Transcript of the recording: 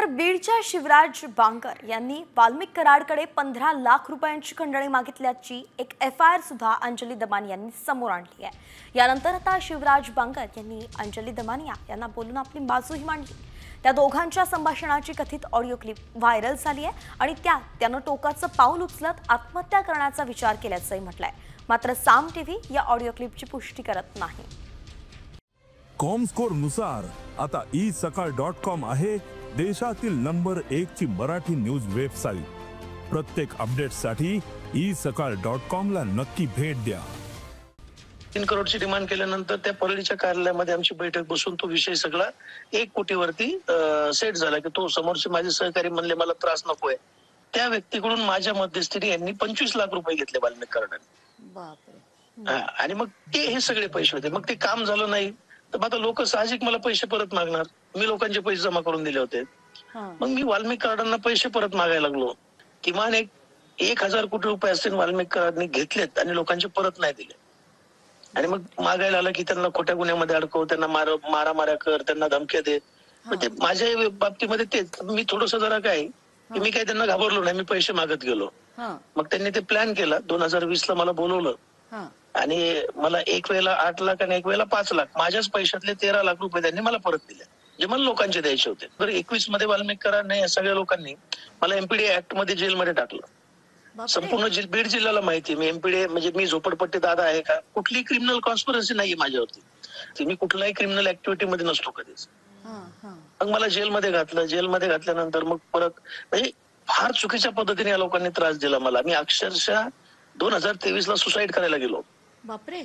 बीडच्या शिवराज बांगर यांनी वाल्मिक कराडकडे 15 लाख रुपयांची खंडणी मागितल्याची एक FIR सुद्धा अंजली दमानिया यांनी समोर आणली आहे। यानंतर आता शिवराज बांगर यांनी अंजली दमानिया यांना बोलून आपली बाजूही मांडली। त्या दोघांच्या संभाषणाची कथित ऑडिओ क्लिप व्हायरल झाली आहे आणि त्यानं टोकाचं पाऊल उचलत आत्महत्या करण्याचा विचार केल्याचंही म्हटलंय। मात्र साम टीव्ही या ऑडिओ क्लिपची पुष्टी करत नाही। कॉमस्कोर नुसार आता isakal.com आहे देशातील नंबर 1 ची मराठी न्यूज वेबसाईट। प्रत्येक अपडेटसाठी isakal.com ला नक्की भेट द्या। 3 करोडची डिमांड केल्यानंतर त्या परळीच्या कार्यालयामध्ये आमची बैठक बसून तो विषय सगळा 1 कोटीवरती सेट झाला की तो समोरचे माझे सहकारी म्हणले मला त्रास नकोय। त्या व्यक्तीकडून माझ्या मध्यस्थीने यांनी 25 लाख रुपये घेतले वाल्मिक कराडांनी। बापरे। आणि मग ते हे सगळे पैसे होते। मग ते काम झालं नाही तर आता लोक साहजिक मला पैसे परत मागणार। मी लोकांचे पैसे जमा करून दिले होते। मग मी वाल्मिक कराडांना पैसे परत मागायला लागलो। किमान 1000 कोटी रुपये असतील वाल्मिक कराडांनी घेतलेत आणि लोकांचे परत नाही दिले। आणि मग मागायला आलं की त्यांना खोट्या गुन्ह्यामध्ये अडकव, त्यांना मारामाऱ्या कर, त्यांना धमक्या दे। पण ते माझ्या बाबतीमध्ये तेच मी थोडस जरा काय की मी काही त्यांना घाबरलो नाही, मी पैसे मागत गेलो। मग त्यांनी ते प्लॅन केला। 2020 ला मला बोलवलं आणि मला एक वेळेला 8 लाख आणि एक वेळेला 5 लाख माझ्याच पैशातले 13 लाख रुपये त्यांनी मला परत दिले, जे मला लोकांचे द्यायचे होते। तर 21 मध्ये वाल्मिक कराडने या सगळ्या लोकांनी मला MPDA ऍक्ट मध्ये जेलमध्ये टाकलं। संपूर्ण बीड जिल्ह्याला माहिती मी MPDA म्हणजे मी झोपडपट्टी दादा आहे का, कुठली क्रिमिनल कॉन्स्पिरसी नाही माझ्यावरती, मी कुठल्याही क्रिमिनल ऍक्टिव्हिटी मध्ये नसतो कधीच। मग मला जेलमध्ये घातलं। जेलमध्ये घातल्यानंतर मग परत म्हणजे फार चुकीच्या पद्धतीने या लोकांनी त्रास दिला मला। मी अक्षरशः 2023 ला सुसाईड करायला गेलो। बापरे।